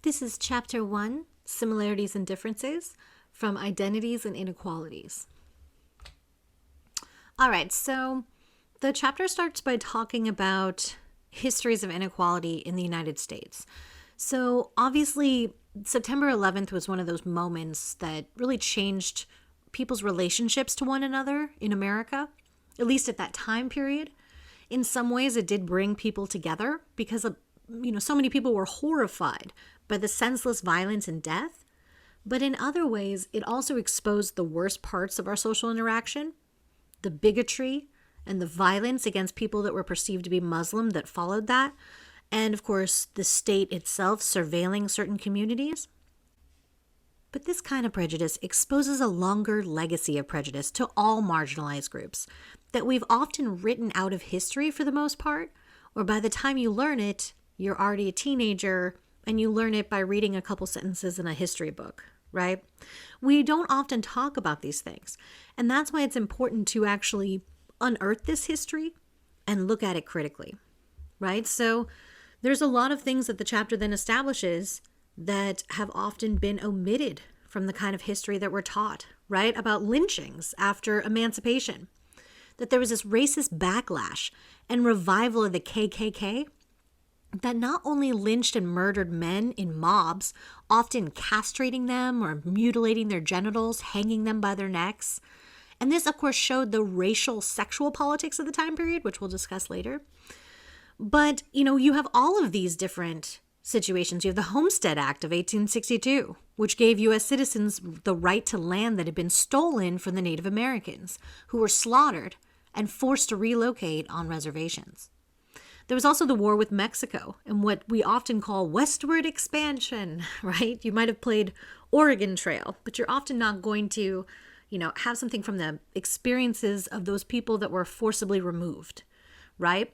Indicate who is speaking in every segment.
Speaker 1: This is Chapter 1, Similarities and Differences, from Identities and Inequalities. All right, so the chapter starts by talking about histories of inequality in the United States. So obviously, September 11th was one of those moments that really changed people's relationships to one another in America, at least at that time period. In some ways, it did bring people together because so many people were horrified by the senseless violence and death. But in other ways, it also exposed the worst parts of our social interaction, the bigotry and the violence against people that were perceived to be Muslim that followed that, and of course, the state itself surveilling certain communities. But this kind of prejudice exposes a longer legacy of prejudice to all marginalized groups that we've often written out of history for the most part, or by the time you learn it, you're already a teenager and you learn it by reading a couple sentences in a history book, right? We don't often talk about these things, and that's why it's important to actually unearth this history and look at it critically, right? So there's a lot of things that the chapter then establishes that have often been omitted from the kind of history that we're taught, right? About lynchings after emancipation, that there was this racist backlash and revival of the KKK that not only lynched and murdered men in mobs, often castrating them or mutilating their genitals, hanging them by their necks. And this, of course, showed the racial sexual politics of the time period, which we'll discuss later. But, you have all of these different situations. You have the Homestead Act of 1862, which gave U.S. citizens the right to land that had been stolen from the Native Americans, who were slaughtered and forced to relocate on reservations. There was also the war with Mexico and what we often call westward expansion, right? You might have played Oregon Trail, but you're often not going to, have something from the experiences of those people that were forcibly removed, right?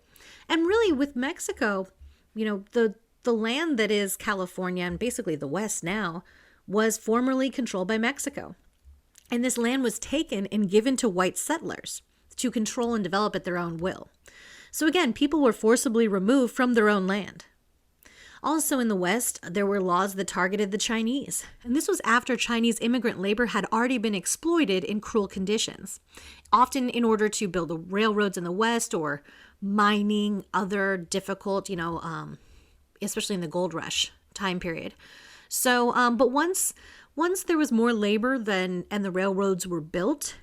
Speaker 1: And really with Mexico, the land that is California and basically the West now was formerly controlled by Mexico. And this land was taken and given to white settlers to control and develop at their own will. So again, people were forcibly removed from their own land. Also in the West, there were laws that targeted the Chinese. And this was after Chinese immigrant labor had already been exploited in cruel conditions, often in order to build the railroads in the West or mining, other difficult, especially in the gold rush time period. So, but once there was more labor and the railroads were built,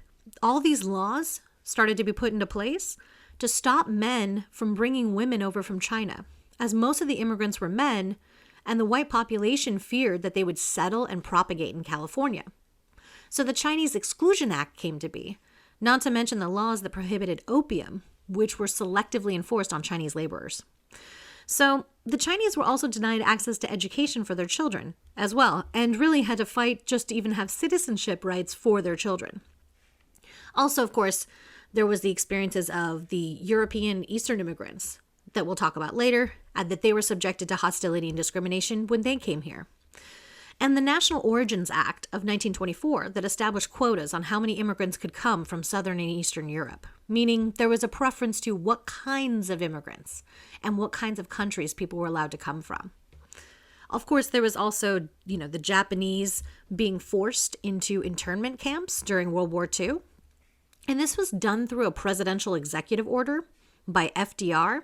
Speaker 1: all these laws started to be put into place to stop men from bringing women over from China, as most of the immigrants were men, and the white population feared that they would settle and propagate in California. So the Chinese Exclusion Act came to be, not to mention the laws that prohibited opium, which were selectively enforced on Chinese laborers. So the Chinese were also denied access to education for their children as well, and really had to fight just to even have citizenship rights for their children. Also, of course, there was the experiences of the European Eastern immigrants that we'll talk about later, and that they were subjected to hostility and discrimination when they came here. And the National Origins Act of 1924 that established quotas on how many immigrants could come from Southern and Eastern Europe, meaning there was a preference to what kinds of immigrants and what kinds of countries people were allowed to come from. Of course, there was also, the Japanese being forced into internment camps during World War II. And this was done through a presidential executive order by FDR.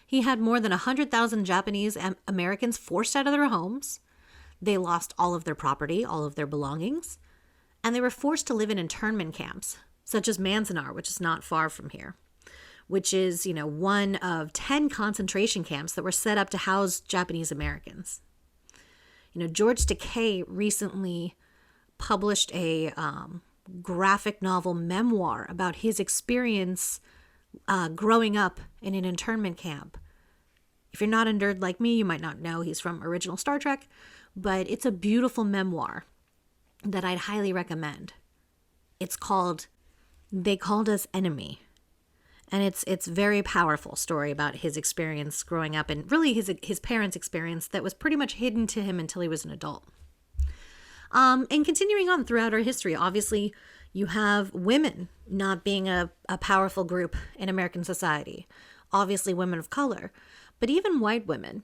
Speaker 1: He had more than 100,000 Japanese Americans forced out of their homes. They lost all of their property, all of their belongings, and they were forced to live in internment camps, such as Manzanar, which is not far from here, which is, one of 10 concentration camps that were set up to house Japanese Americans. George Takei recently published a graphic novel memoir about his experience growing up in an internment camp. If you're not a nerd like me, you might not know he's from original Star Trek, but it's a beautiful memoir that I'd highly recommend. It's called They Called Us Enemy, and it's very powerful story about his experience growing up and really his parents' experience that was pretty much hidden to him until he was an adult. And continuing on throughout our history, obviously, you have women not being a powerful group in American society. Obviously, women of color, but even white women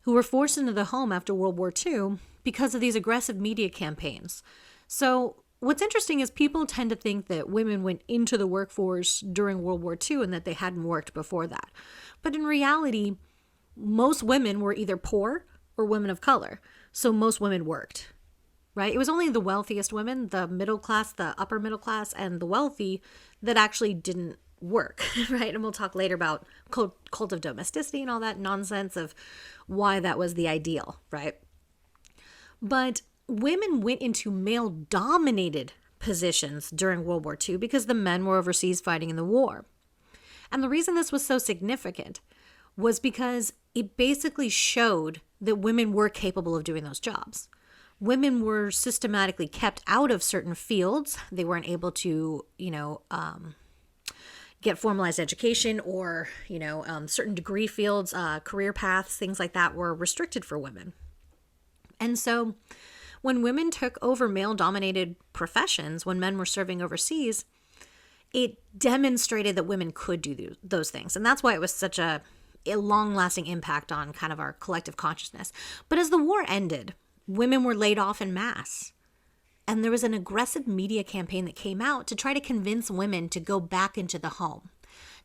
Speaker 1: who were forced into the home after World War II because of these aggressive media campaigns. So what's interesting is people tend to think that women went into the workforce during World War II and that they hadn't worked before that. But in reality, most women were either poor or women of color. So most women worked, right? It was only the wealthiest women, the middle class, the upper middle class, and the wealthy that actually didn't work, right? And we'll talk later about cult of domesticity and all that nonsense of why that was the ideal, right? But women went into male-dominated positions during World War II because the men were overseas fighting in the war. And the reason this was so significant was because it basically showed that women were capable of doing those jobs. Women were systematically kept out of certain fields. They weren't able to, get formalized education or, certain degree fields, career paths, things like that were restricted for women. And so when women took over male-dominated professions, when men were serving overseas, it demonstrated that women could do those things. And that's why it was such a long-lasting impact on kind of our collective consciousness. But as the war ended, women were laid off en masse. And there was an aggressive media campaign that came out to try to convince women to go back into the home,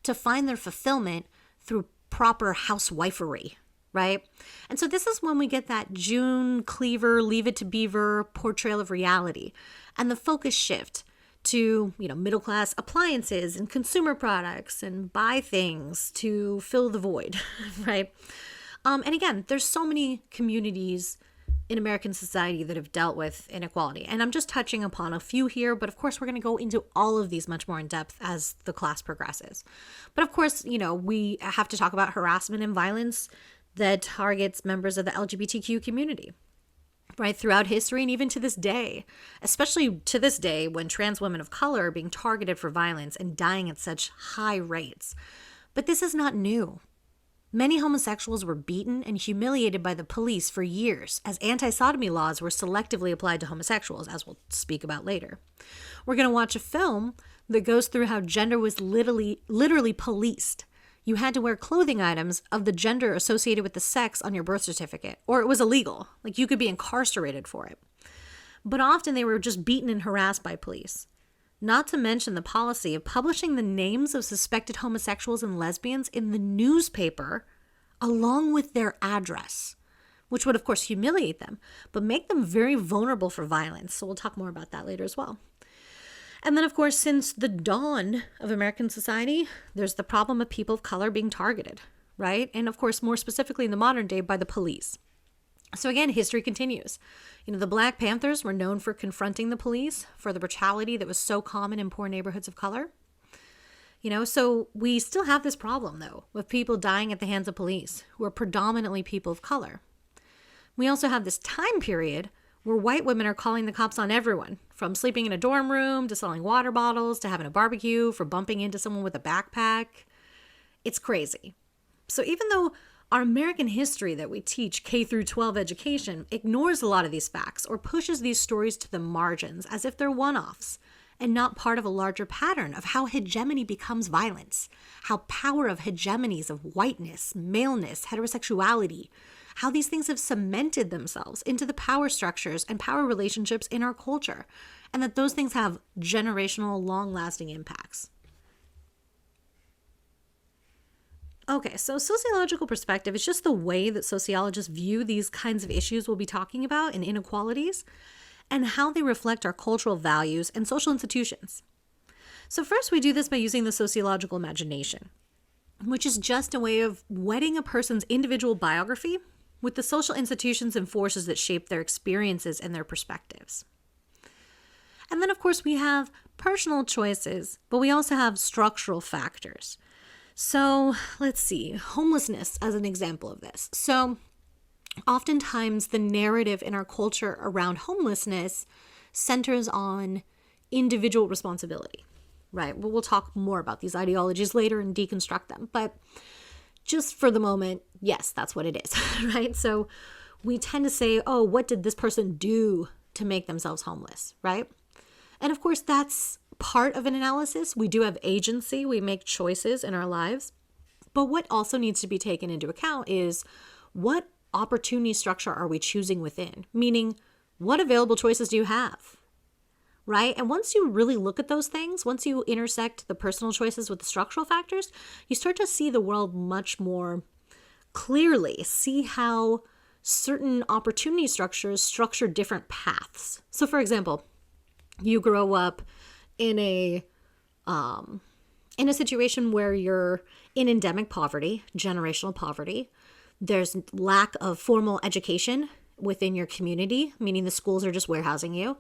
Speaker 1: to find their fulfillment through proper housewifery, right? And so this is when we get that June Cleaver, Leave It to Beaver portrayal of reality and the focus shift to, middle class appliances and consumer products and buy things to fill the void, right? And again, there's so many communities in American society that have dealt with inequality. And I'm just touching upon a few here, but of course we're going to go into all of these much more in depth as the class progresses. But of course, we have to talk about harassment and violence that targets members of the LGBTQ community, right? Throughout history and even to this day, especially to this day when trans women of color are being targeted for violence and dying at such high rates. But this is not new. Many homosexuals were beaten and humiliated by the police for years as anti-sodomy laws were selectively applied to homosexuals, as we'll speak about later. We're going to watch a film that goes through how gender was literally policed. You had to wear clothing items of the gender associated with the sex on your birth certificate, or it was illegal. Like you could be incarcerated for it. But often they were just beaten and harassed by police. Not to mention the policy of publishing the names of suspected homosexuals and lesbians in the newspaper along with their address, which would of course humiliate them, but make them very vulnerable for violence. So we'll talk more about that later as well. And then of course, since the dawn of American society, there's the problem of people of color being targeted, right? And of course, more specifically in the modern day by the police. So again, history continues. The Black Panthers were known for confronting the police for the brutality that was so common in poor neighborhoods of color. So we still have this problem, though, with people dying at the hands of police who are predominantly people of color. We also have this time period where white women are calling the cops on everyone, from sleeping in a dorm room to selling water bottles to having a barbecue for bumping into someone with a backpack. It's crazy. So even though our American history that we teach K through 12 education ignores a lot of these facts or pushes these stories to the margins as if they're one-offs and not part of a larger pattern of how hegemony becomes violence, how power of hegemonies of whiteness, maleness, heterosexuality, how these things have cemented themselves into the power structures and power relationships in our culture, and that those things have generational, long-lasting impacts. Okay, so sociological perspective is just the way that sociologists view these kinds of issues we'll be talking about in inequalities and how they reflect our cultural values and social institutions. So first, we do this by using the sociological imagination, which is just a way of wedding a person's individual biography with the social institutions and forces that shape their experiences and their perspectives. And then, of course, we have personal choices, but we also have structural factors. So let's see, homelessness as an example of this. So oftentimes the narrative in our culture around homelessness centers on individual responsibility, right? Well, we'll talk more about these ideologies later and deconstruct them. But just for the moment, yes, that's what it is, right? So we tend to say, oh, what did this person do to make themselves homeless, right? And of course, that's part of an analysis. We do have agency. We make choices in our lives. But what also needs to be taken into account is what opportunity structure are we choosing within? Meaning, what available choices do you have? Right? And once you really look at those things, once you intersect the personal choices with the structural factors, you start to see the world much more clearly, see how certain opportunity structures structure different paths. So for example, you grow up in a situation where you're in endemic poverty, generational poverty. There's lack of formal education within your community, meaning the schools are just warehousing you.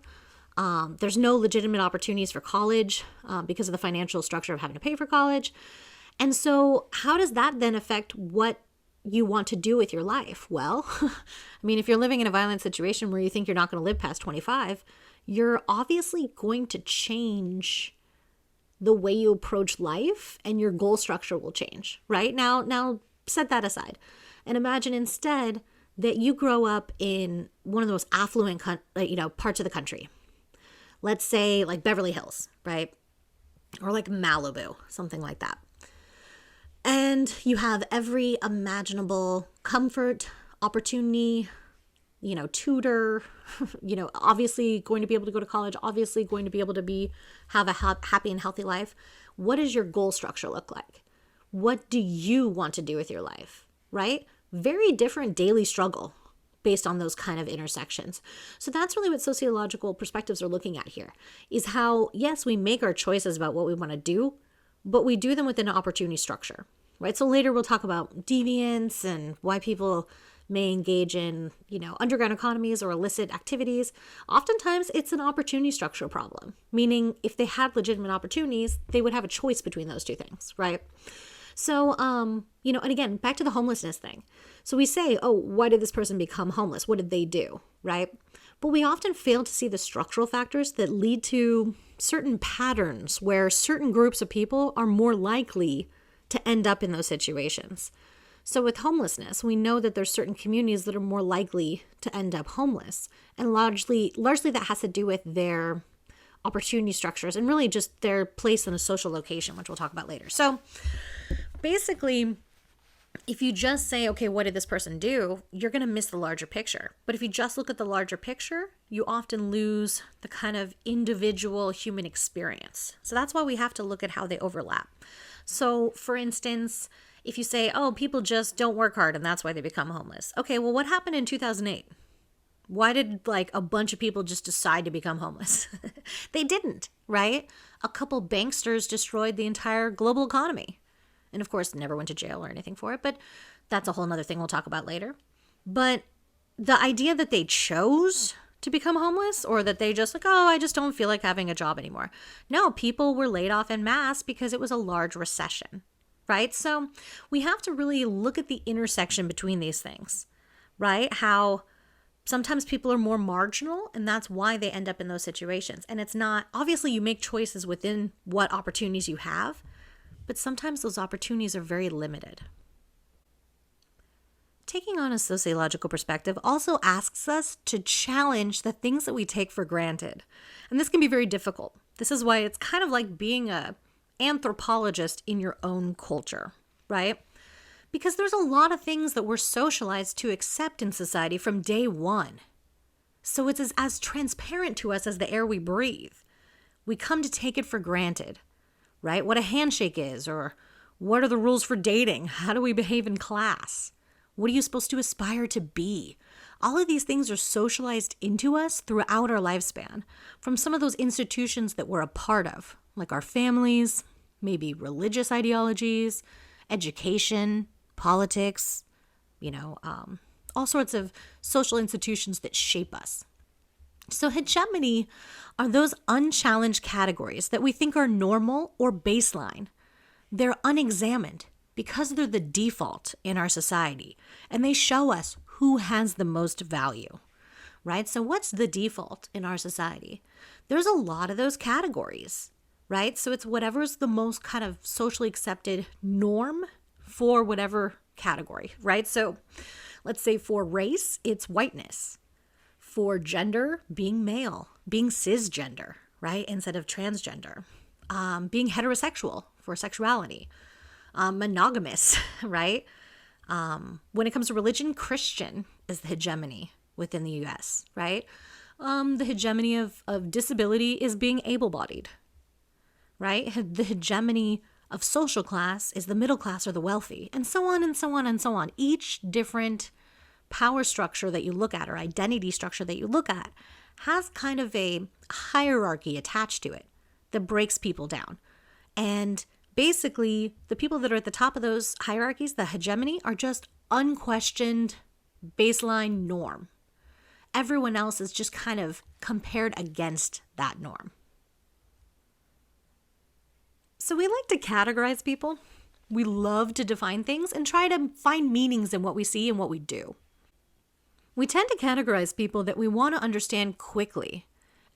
Speaker 1: There's no legitimate opportunities for college because of the financial structure of having to pay for college. And so how does that then affect what you want to do with your life? Well, I mean, if you're living in a violent situation where you think you're not going to live past 25, you're obviously going to change the way you approach life, and your goal structure will change, right? Now set that aside and imagine instead that you grow up in one of the most affluent, parts of the country. Let's say like Beverly Hills, right? Or like Malibu, something like that. And you have every imaginable comfort, opportunity, tutor, obviously going to be able to go to college, obviously going to be able to have a happy and healthy life. What does your goal structure look like? What do you want to do with your life, right? Very different daily struggle based on those kind of intersections. So that's really what sociological perspectives are looking at here, is how, yes, we make our choices about what we want to do, but we do them within an opportunity structure, right? So later we'll talk about deviance and why people may engage in, underground economies or illicit activities. Oftentimes it's an opportunity structure problem, meaning if they had legitimate opportunities, they would have a choice between those two things, right? So, and again, back to the homelessness thing. So we say, oh, why did this person become homeless? What did they do, right? But we often fail to see the structural factors that lead to certain patterns where certain groups of people are more likely to end up in those situations. So with homelessness, we know that there's certain communities that are more likely to end up homeless. And largely that has to do with their opportunity structures and really just their place in a social location, which we'll talk about later. So basically, if you just say, okay, what did this person do? You're going to miss the larger picture. But if you just look at the larger picture, you often lose the kind of individual human experience. So that's why we have to look at how they overlap. So for instance, if you say, oh, people just don't work hard and that's why they become homeless. Okay, well, what happened in 2008? Why did a bunch of people just decide to become homeless? They didn't, right? A couple banksters destroyed the entire global economy. And of course, never went to jail or anything for it, but that's a whole nother thing we'll talk about later. But the idea that they chose to become homeless, or that they just I just don't feel like having a job anymore. No, people were laid off en masse because it was a large recession, right? So we have to really look at the intersection between these things, right? How sometimes people are more marginal, and that's why they end up in those situations. And it's not, obviously you make choices within what opportunities you have, but sometimes those opportunities are very limited. Taking on a sociological perspective also asks us to challenge the things that we take for granted. And this can be very difficult. This is why it's kind of like being an anthropologist in your own culture, right? Because there's a lot of things that we're socialized to accept in society from day one. So it's as transparent to us as the air we breathe. We come to take it for granted, right? What a handshake is, or what are the rules for dating? How do we behave in class? What are you supposed to aspire to be? All of these things are socialized into us throughout our lifespan from some of those institutions that we're a part of, like our families, maybe religious ideologies, education, politics, all sorts of social institutions that shape us. So hegemony are those unchallenged categories that we think are normal or baseline. They're unexamined because they're the default in our society, and they show us who has the most value, right? So what's the default in our society? There's a lot of those categories, right? So it's whatever's the most kind of socially accepted norm for whatever category, right? So let's say for race, it's whiteness. For gender, being male, being cisgender, right? Instead of transgender. Being heterosexual for sexuality. Monogamous, right? When it comes to religion, Christian is the hegemony within the US, right? The hegemony of disability is being able-bodied, right? The hegemony of social class is the middle class or the wealthy, and so on and so on and so on. Each different power structure that you look at or identity structure that you look at has kind of a hierarchy attached to it that breaks people down. And basically, the people that are at the top of those hierarchies, the hegemony, are just unquestioned baseline norm. Everyone else is just kind of compared against that norm. So we like to categorize people. We love to define things and try to find meanings in what we see and what we do. We tend to categorize people that we want to understand quickly.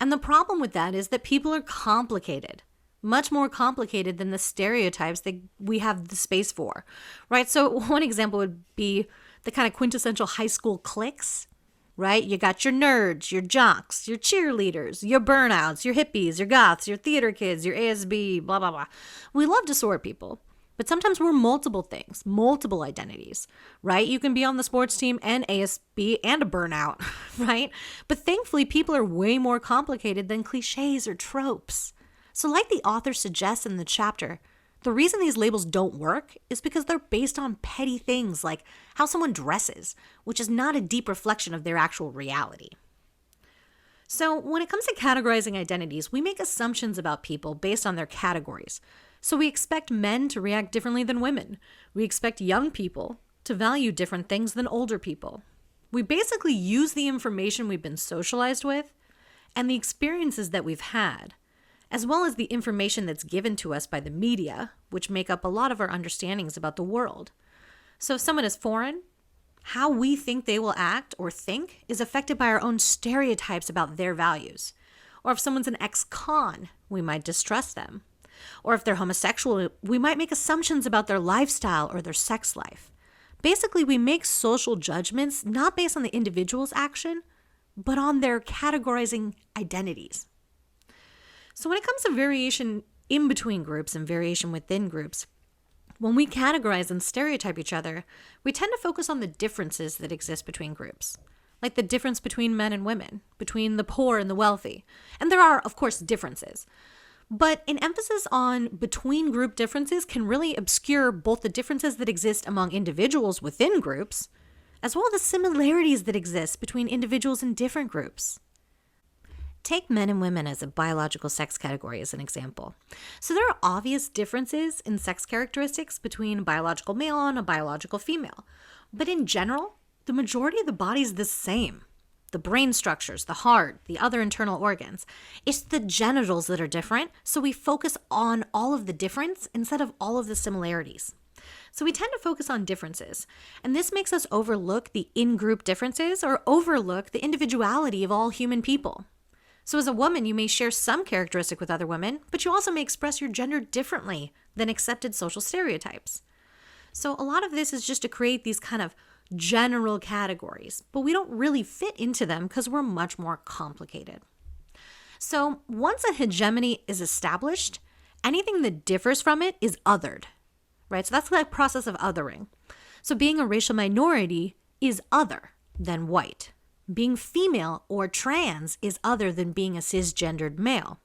Speaker 1: And the problem with that is that people are complicated, much more complicated than the stereotypes that we have the space for, right? So one example would be the kind of quintessential high school cliques, right? You got your nerds, your jocks, your cheerleaders, your burnouts, your hippies, your goths, your theater kids, your ASB, blah, blah, blah. We love to sort people, but sometimes we're multiple things, multiple identities, right? You can be on the sports team and ASB and a burnout, right? But thankfully, people are way more complicated than cliches or tropes. So like the author suggests in the chapter, the reason these labels don't work is because they're based on petty things like how someone dresses, which is not a deep reflection of their actual reality. So when it comes to categorizing identities, we make assumptions about people based on their categories. So we expect men to react differently than women. We expect young people to value different things than older people. We basically use the information we've been socialized with and the experiences that we've had, as well as the information that's given to us by the media, which make up a lot of our understandings about the world. So if someone is foreign, how we think they will act or think is affected by our own stereotypes about their values. Or if someone's an ex-con, we might distrust them. Or if they're homosexual, we might make assumptions about their lifestyle or their sex life. Basically, we make social judgments not based on the individual's action, but on their categorizing identities. So when it comes to variation in between groups and variation within groups, when we categorize and stereotype each other, we tend to focus on the differences that exist between groups, like the difference between men and women, between the poor and the wealthy. And there are, of course, differences. But an emphasis on between group differences can really obscure both the differences that exist among individuals within groups, as well as the similarities that exist between individuals in different groups. Take men and women as a biological sex category as an example. So there are obvious differences in sex characteristics between a biological male and a biological female. But in general, the majority of the body is the same. The brain structures, the heart, the other internal organs. It's the genitals that are different, so we focus on all of the difference instead of all of the similarities. So we tend to focus on differences, and this makes us overlook the in-group differences or overlook the individuality of all human people. So as a woman, you may share some characteristic with other women, but you also may express your gender differently than accepted social stereotypes. So a lot of this is just to create these kind of general categories, but we don't really fit into them because we're much more complicated. So once a hegemony is established, anything that differs from it is othered, right? So that's the process of othering. So being a racial minority is other than white. Being female or trans is other than being a cisgendered male.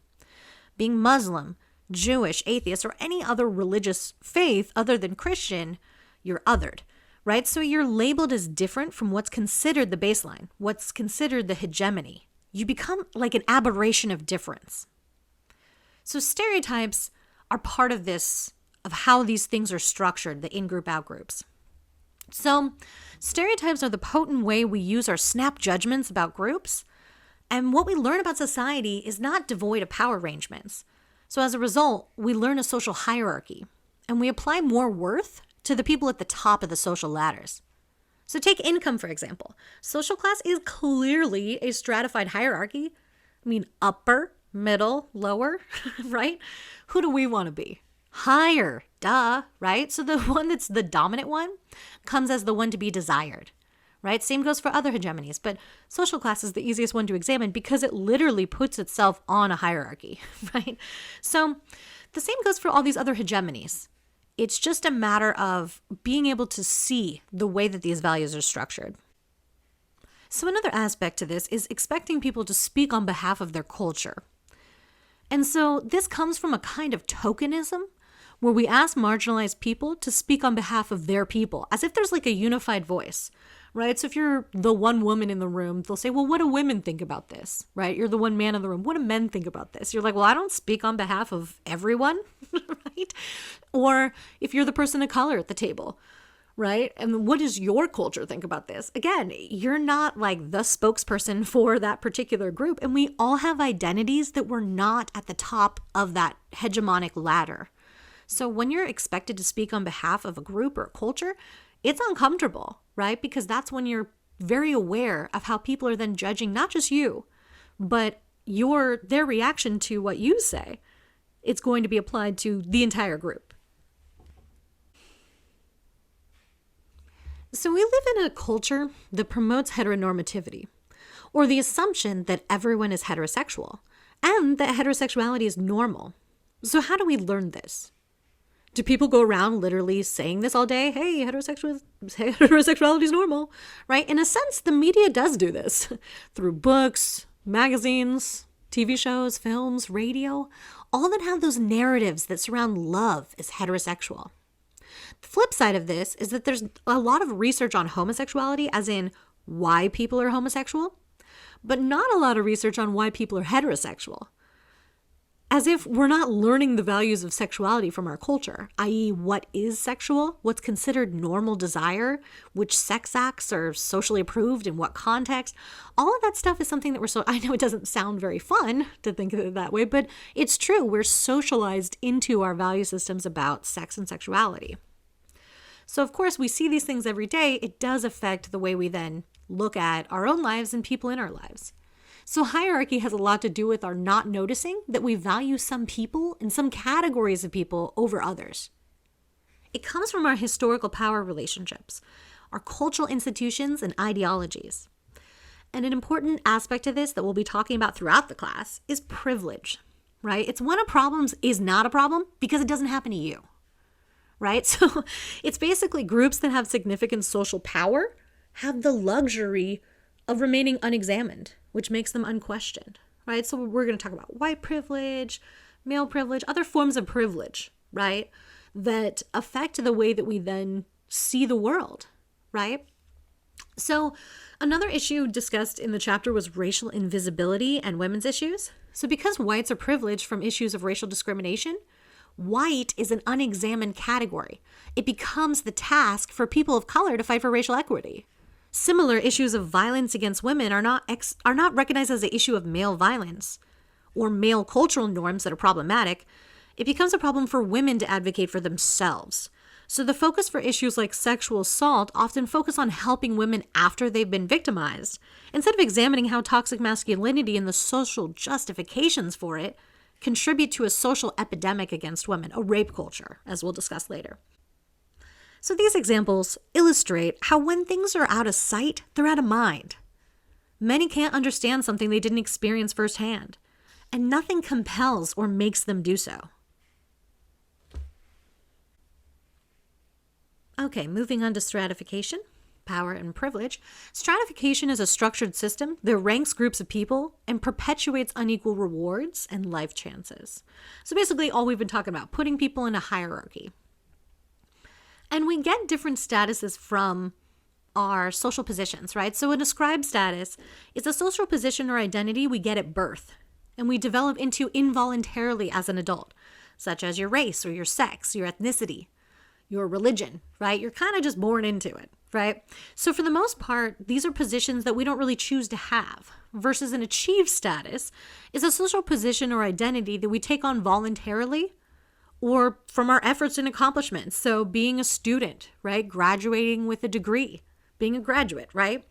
Speaker 1: Being Muslim, Jewish, atheist, or any other religious faith other than Christian, you're othered, right? So you're labeled as different from what's considered the baseline, what's considered the hegemony. You become like an aberration of difference. So stereotypes are part of this, of how these things are structured, the in-group, out-groups. So stereotypes are the potent way we use our snap judgments about groups, and what we learn about society is not devoid of power arrangements. So as a result, we learn a social hierarchy, and we apply more worth to the people at the top of the social ladders. So take income, for example. Social class is clearly a stratified hierarchy. I mean, upper, middle, lower, right? Who do we want to be? Higher, duh, right? So the one that's the dominant one comes as the one to be desired, right? Same goes for other hegemonies, but social class is the easiest one to examine because it literally puts itself on a hierarchy, right? So the same goes for all these other hegemonies. It's just a matter of being able to see the way that these values are structured. So another aspect to this is expecting people to speak on behalf of their culture. And so this comes from a kind of tokenism where we ask marginalized people to speak on behalf of their people, as if there's like a unified voice, right? So if you're the one woman in the room, they'll say, well, what do women think about this, right? You're the one man in the room. What do men think about this? You're like, well, I don't speak on behalf of everyone, right? Or if you're the person of color at the table, right? And what does your culture think about this? Again, you're not like the spokesperson for that particular group. And we all have identities that we're not at the top of that hegemonic ladder. So when you're expected to speak on behalf of a group or a culture, it's uncomfortable, right? Because that's when you're very aware of how people are then judging not just you, but their reaction to what you say. It's going to be applied to the entire group. So we live in a culture that promotes heteronormativity, or the assumption that everyone is heterosexual, and that heterosexuality is normal. So how do we learn this? Do people go around literally saying this all day? Hey, heterosexuality is normal, right? In a sense, the media does do this through books, magazines, TV shows, films, radio, all that have those narratives that surround love as heterosexual. The flip side of this is that there's a lot of research on homosexuality, as in why people are homosexual, but not a lot of research on why people are heterosexual. As if we're not learning the values of sexuality from our culture, i.e. what is sexual, what's considered normal desire, which sex acts are socially approved, in what context. All of that stuff is something that I know it doesn't sound very fun to think of it that way, but it's true. We're socialized into our value systems about sex and sexuality. So of course, we see these things every day. It does affect the way we then look at our own lives and people in our lives. So hierarchy has a lot to do with our not noticing that we value some people and some categories of people over others. It comes from our historical power relationships, our cultural institutions and ideologies. And an important aspect of this that we'll be talking about throughout the class is privilege, right? It's when a problem is not a problem because it doesn't happen to you, right? So it's basically groups that have significant social power have the luxury of remaining unexamined, which makes them unquestioned, right? So we're going to talk about white privilege, male privilege, other forms of privilege, right? That affect the way that we then see the world, right? So another issue discussed in the chapter was racial invisibility and women's issues. So because whites are privileged from issues of racial discrimination, white is an unexamined category. It becomes the task for people of color to fight for racial equity. Similar issues of violence against women are not recognized as an issue of male violence or male cultural norms that are problematic. It becomes a problem for women to advocate for themselves. So the focus for issues like sexual assault often focus on helping women after they've been victimized, instead of examining how toxic masculinity and the social justifications for it contribute to a social epidemic against women, a rape culture, as we'll discuss later. So these examples illustrate how when things are out of sight, they're out of mind. Many can't understand something they didn't experience firsthand, and nothing compels or makes them do so. Okay, moving on to stratification, power and privilege. Stratification is a structured system that ranks groups of people and perpetuates unequal rewards and life chances. So basically all we've been talking about, putting people in a hierarchy. And we get different statuses from our social positions, right? So an ascribed status is a social position or identity we get at birth and we develop into involuntarily as an adult, such as your race or your sex, your ethnicity, your religion, right? You're kind of just born into it, right? So for the most part, these are positions that we don't really choose to have, versus an achieved status is a social position or identity that we take on voluntarily or from our efforts and accomplishments. So being a student, right? Graduating with a degree, being a graduate, right?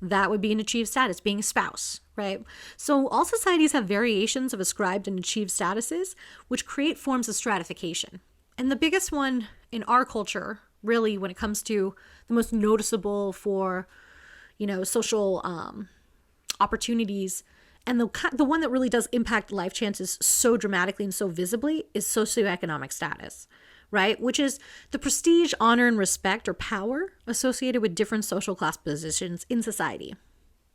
Speaker 1: That would be an achieved status, being a spouse, right? So all societies have variations of ascribed and achieved statuses, which create forms of stratification. And the biggest one in our culture, really, when it comes to the most noticeable for, social opportunities, and the one that really does impact life chances so dramatically and so visibly is socioeconomic status, right? Which is the prestige, honor, and respect or power associated with different social class positions in society.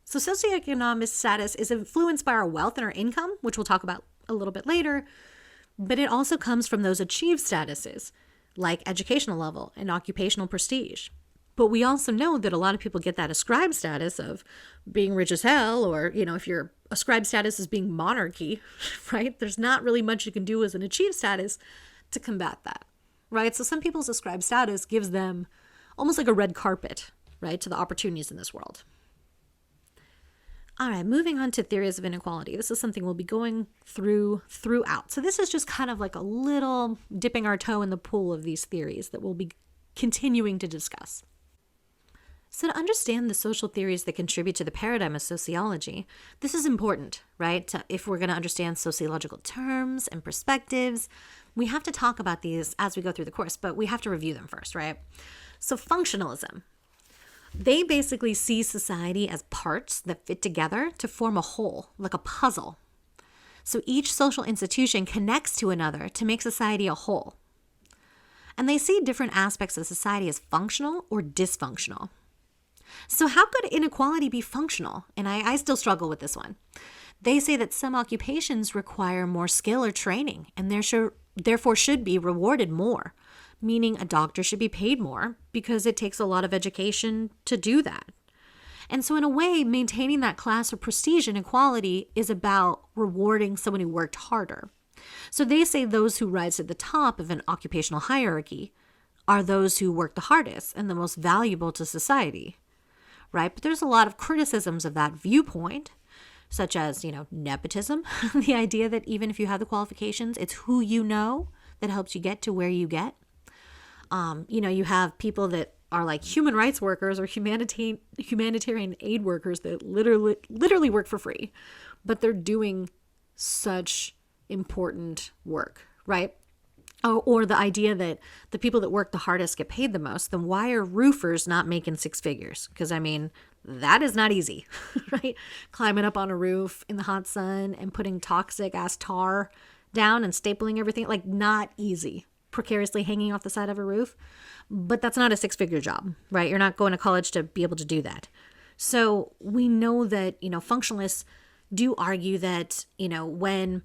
Speaker 1: So socioeconomic status is influenced by our wealth and our income, which we'll talk about a little bit later, but it also comes from those achieved statuses, like educational level and occupational prestige. But we also know that a lot of people get that ascribed status of being rich as hell, or, if your ascribed status is being monarchy, right? There's not really much you can do as an achieved status to combat that, right? So some people's ascribed status gives them almost like a red carpet, right, to the opportunities in this world. All right, moving on to theories of inequality. This is something we'll be going throughout. So this is just kind of like a little dipping our toe in the pool of these theories that we'll be continuing to discuss. So to understand the social theories that contribute to the paradigm of sociology, this is important, right? If we're going to understand sociological terms and perspectives, we have to talk about these as we go through the course, but we have to review them first, right? So functionalism. They basically see society as parts that fit together to form a whole, like a puzzle. So each social institution connects to another to make society a whole. And they see different aspects of society as functional or dysfunctional. So how could inequality be functional? And I still struggle with this one. They say that some occupations require more skill or training and therefore should be rewarded more, meaning a doctor should be paid more because it takes a lot of education to do that. And so in a way, maintaining that class of prestige and equality is about rewarding someone who worked harder. So they say those who rise to the top of an occupational hierarchy are those who work the hardest and the most valuable to society, right? But there's a lot of criticisms of that viewpoint, such as, nepotism, the idea that even if you have the qualifications, it's who you know that helps you get to where you get. You have people that are like human rights workers or humanitarian aid workers that literally work for free, but they're doing such important work, right? Or the idea that the people that work the hardest get paid the most, then why are roofers not making six figures? Because, that is not easy, right? Climbing up on a roof in the hot sun and putting toxic ass tar down and stapling everything, like not easy. Precariously hanging off the side of a roof. But that's not a six-figure job, right? You're not going to college to be able to do that. So we know that, functionalists do argue that, when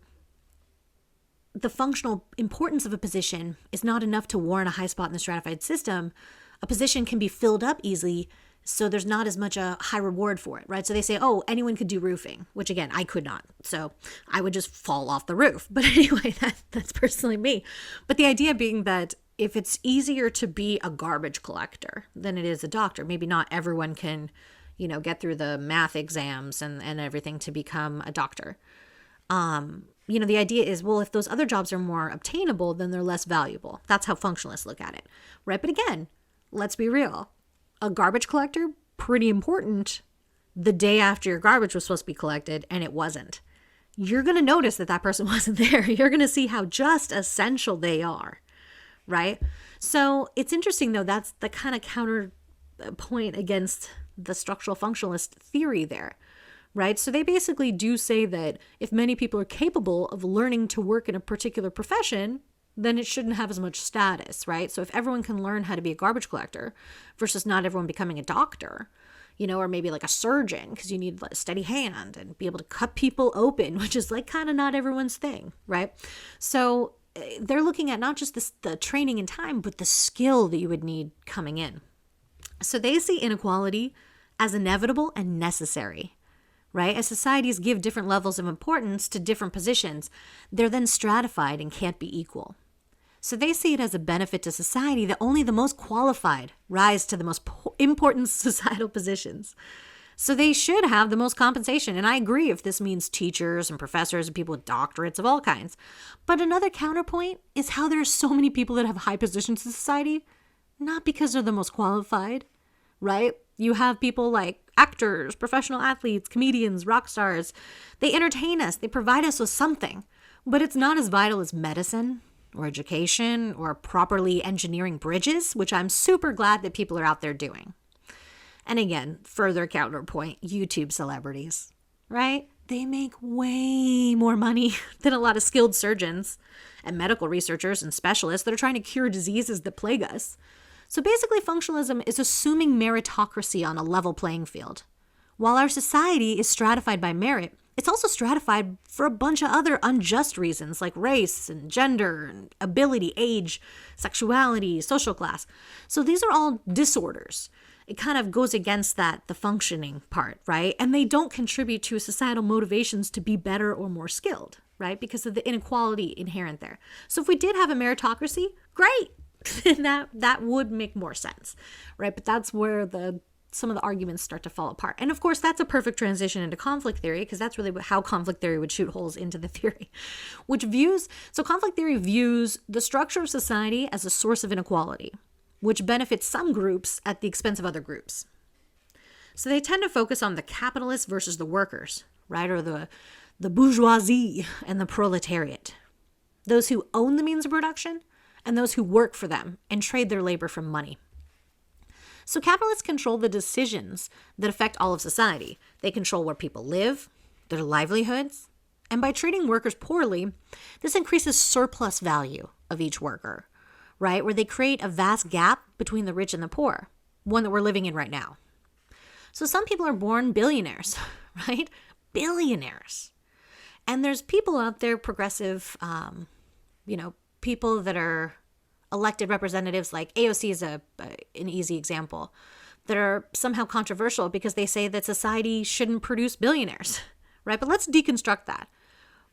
Speaker 1: the functional importance of a position is not enough to warrant a high spot in the stratified system, a position can be filled up easily, so there's not as much a high reward for it, right? So they say, anyone could do roofing, which again, I could not. So I would just fall off the roof. But anyway, that's personally me. But the idea being that if it's easier to be a garbage collector than it is a doctor, maybe not everyone can, get through the math exams and everything to become a doctor. The idea is, well, if those other jobs are more obtainable, then they're less valuable. That's how functionalists look at it, right? But again, let's be real. A garbage collector, pretty important the day after your garbage was supposed to be collected and it wasn't. You're going to notice that person wasn't there. You're going to see how just essential they are, right? So it's interesting, though, that's the kind of counterpoint against the structural functionalist theory there, right? So they basically do say that if many people are capable of learning to work in a particular profession, then it shouldn't have as much status, right? So if everyone can learn how to be a garbage collector versus not everyone becoming a doctor, or maybe like a surgeon, because you need a steady hand and be able to cut people open, which is like kind of not everyone's thing, right? So they're looking at not just the training and time, but the skill that you would need coming in. So they see inequality as inevitable and necessary, right? As societies give different levels of importance to different positions, they're then stratified and can't be equal. So they see it as a benefit to society that only the most qualified rise to the most important societal positions. So they should have the most compensation. And I agree if this means teachers and professors and people with doctorates of all kinds. But another counterpoint is how there are so many people that have high positions in society, not because they're the most qualified, right? You have people like actors, professional athletes, comedians, rock stars. They entertain us. They provide us with something. But it's not as vital as medicine or education or properly engineering bridges, which I'm super glad that people are out there doing. And again, further counterpoint, YouTube celebrities, right? they make way more money than a lot of skilled surgeons and medical researchers and specialists that are trying to cure diseases that plague us. So basically, functionalism is assuming meritocracy on a level playing field. While our society is stratified by merit, it's also stratified for a bunch of other unjust reasons like race and gender and ability, age, sexuality, social class. So these are all disorders. It kind of goes against the functioning part, right? And they don't contribute to societal motivations to be better or more skilled, right? Because of the inequality inherent there. So if we did have a meritocracy, great. that would make more sense, right? But that's where some of the arguments start to fall apart. And of course, that's a perfect transition into conflict theory, because that's really how conflict theory would shoot holes into the theory, so conflict theory views the structure of society as a source of inequality, which benefits some groups at the expense of other groups. So they tend to focus on the capitalists versus the workers, right? Or the bourgeoisie and the proletariat. Those who own the means of production and those who work for them and trade their labor for money. So capitalists control the decisions that affect all of society. They control where people live, their livelihoods, and by treating workers poorly, this increases surplus value of each worker, right? Where they create a vast gap between the rich and the poor, one that we're living in right now. So some people are born billionaires, right? Billionaires. And there's people out there, progressive, people that are elected representatives, like AOC is an easy example, that are somehow controversial because they say that society shouldn't produce billionaires, right? But let's deconstruct that.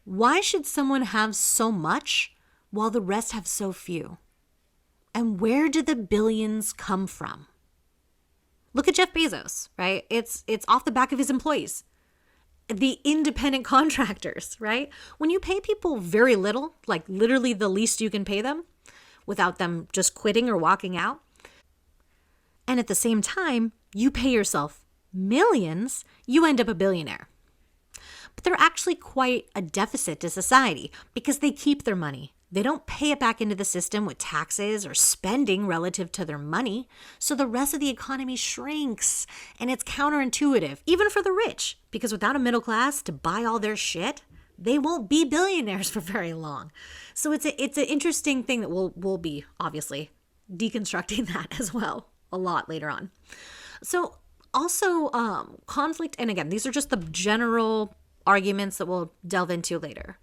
Speaker 1: Why should someone have so much while the rest have so few? And where do the billions come from? Look at Jeff Bezos, right? It's off the back of his employees. The independent contractors, right? When you pay people very little, like literally the least you can pay them, without them just quitting or walking out, and at the same time, you pay yourself millions, you end up a billionaire. But they're actually quite a deficit to society because they keep their money. They don't pay it back into the system with taxes or spending relative to their money. So the rest of the economy shrinks, and it's counterintuitive, even for the rich, because without a middle class to buy all their shit, they won't be billionaires for very long. So it's an interesting thing that we'll be obviously deconstructing that as well a lot later on. So also conflict, and again, these are just the general arguments that we'll delve into later.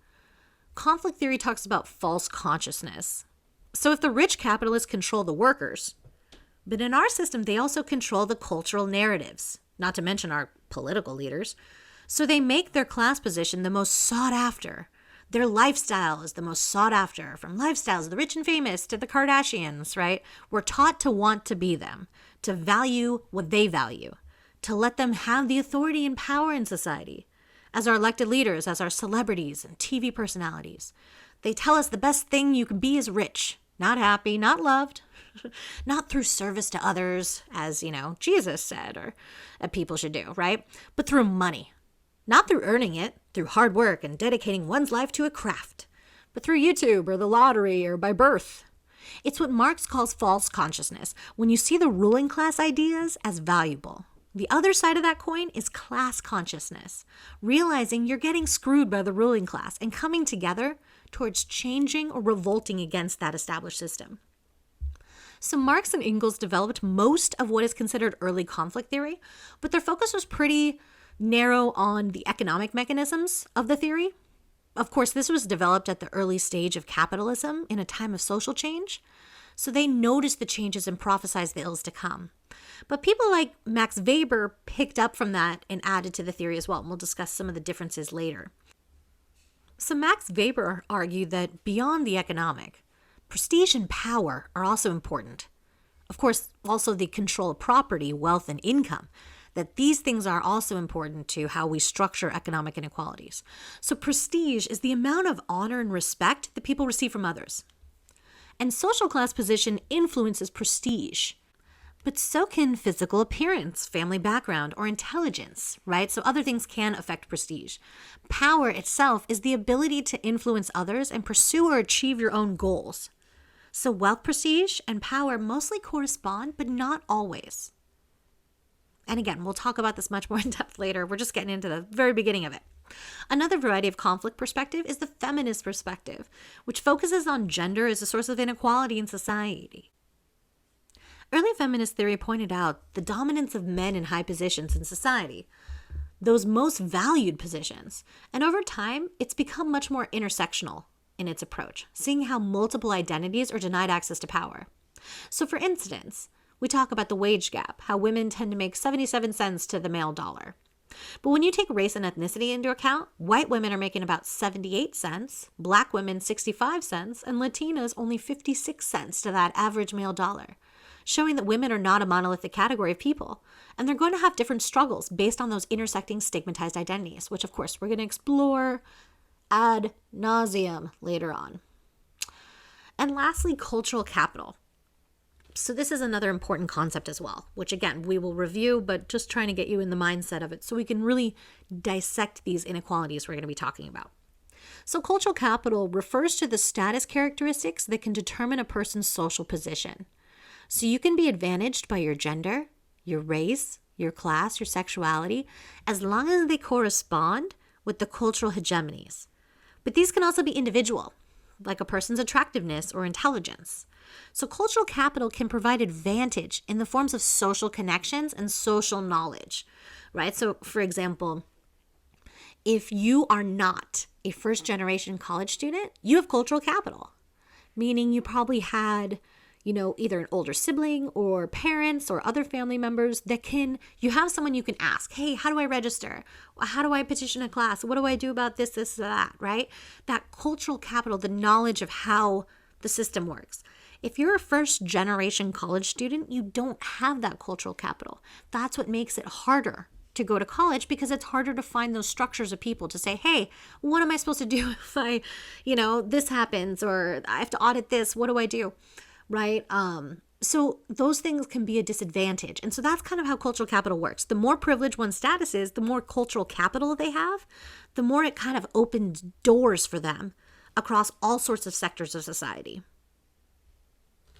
Speaker 1: Conflict theory talks about false consciousness. So if the rich capitalists control the workers, but in our system, they also control the cultural narratives, not to mention our political leaders. So they make their class position the most sought after. Their lifestyle is the most sought after, from lifestyles of the rich and famous to the Kardashians, right? We're taught to want to be them, to value what they value, to let them have the authority and power in society. As our elected leaders, as our celebrities and TV personalities, they tell us the best thing you can be is rich, not happy, not loved, not through service to others, as, Jesus said, or that people should do, right? But through money. Not through earning it, through hard work and dedicating one's life to a craft, but through YouTube or the lottery or by birth. It's what Marx calls false consciousness, when you see the ruling class ideas as valuable. The other side of that coin is class consciousness, realizing you're getting screwed by the ruling class and coming together towards changing or revolting against that established system. So Marx and Engels developed most of what is considered early conflict theory, but their focus was pretty narrow on the economic mechanisms of the theory. Of course, this was developed at the early stage of capitalism in a time of social change, so they noticed the changes and prophesized the ills to come. But people like Max Weber picked up from that and added to the theory as well, and we'll discuss some of the differences later. So Max Weber argued that beyond the economic, prestige and power are also important. Of course, also the control of property, wealth, and income, that these things are also important to how we structure economic inequalities. So prestige is the amount of honor and respect that people receive from others. And social class position influences prestige. But so can physical appearance, family background, or intelligence, right? So other things can affect prestige. Power itself is the ability to influence others and pursue or achieve your own goals. So wealth, prestige, and power mostly correspond, but not always. And again, we'll talk about this much more in depth later. We're just getting into the very beginning of it. Another variety of conflict perspective is the feminist perspective, which focuses on gender as a source of inequality in society. Early feminist theory pointed out the dominance of men in high positions in society, those most valued positions, and over time, it's become much more intersectional in its approach, seeing how multiple identities are denied access to power. So for instance, we talk about the wage gap, how women tend to make 77 cents to the male dollar. But when you take race and ethnicity into account, white women are making about 78 cents, black women 65 cents, and Latinas only 56 cents to that average male dollar, showing that women are not a monolithic category of people, and they're going to have different struggles based on those intersecting stigmatized identities, which of course we're going to explore ad nauseum later on. And lastly, cultural capital. So this is another important concept as well, which again, we will review, but just trying to get you in the mindset of it so we can really dissect these inequalities we're going to be talking about. So cultural capital refers to the status characteristics that can determine a person's social position. So you can be advantaged by your gender, your race, your class, your sexuality, as long as they correspond with the cultural hegemonies. But these can also be individual, like a person's attractiveness or intelligence. So cultural capital can provide advantage in the forms of social connections and social knowledge, right? So for example, if you are not a first-generation college student, you have cultural capital, meaning you probably had, either an older sibling or parents or other family members you have someone you can ask, hey, how do I register? How do I petition a class? What do I do about this, that, right? That cultural capital, the knowledge of how the system works. If you're a first-generation college student, you don't have that cultural capital. That's what makes it harder to go to college, because it's harder to find those structures of people to say, hey, what am I supposed to do if this happens, or I have to audit this, what do I do, right? So those things can be a disadvantage. And so that's kind of how cultural capital works. The more privileged one's status is, the more cultural capital they have, the more it kind of opens doors for them across all sorts of sectors of society.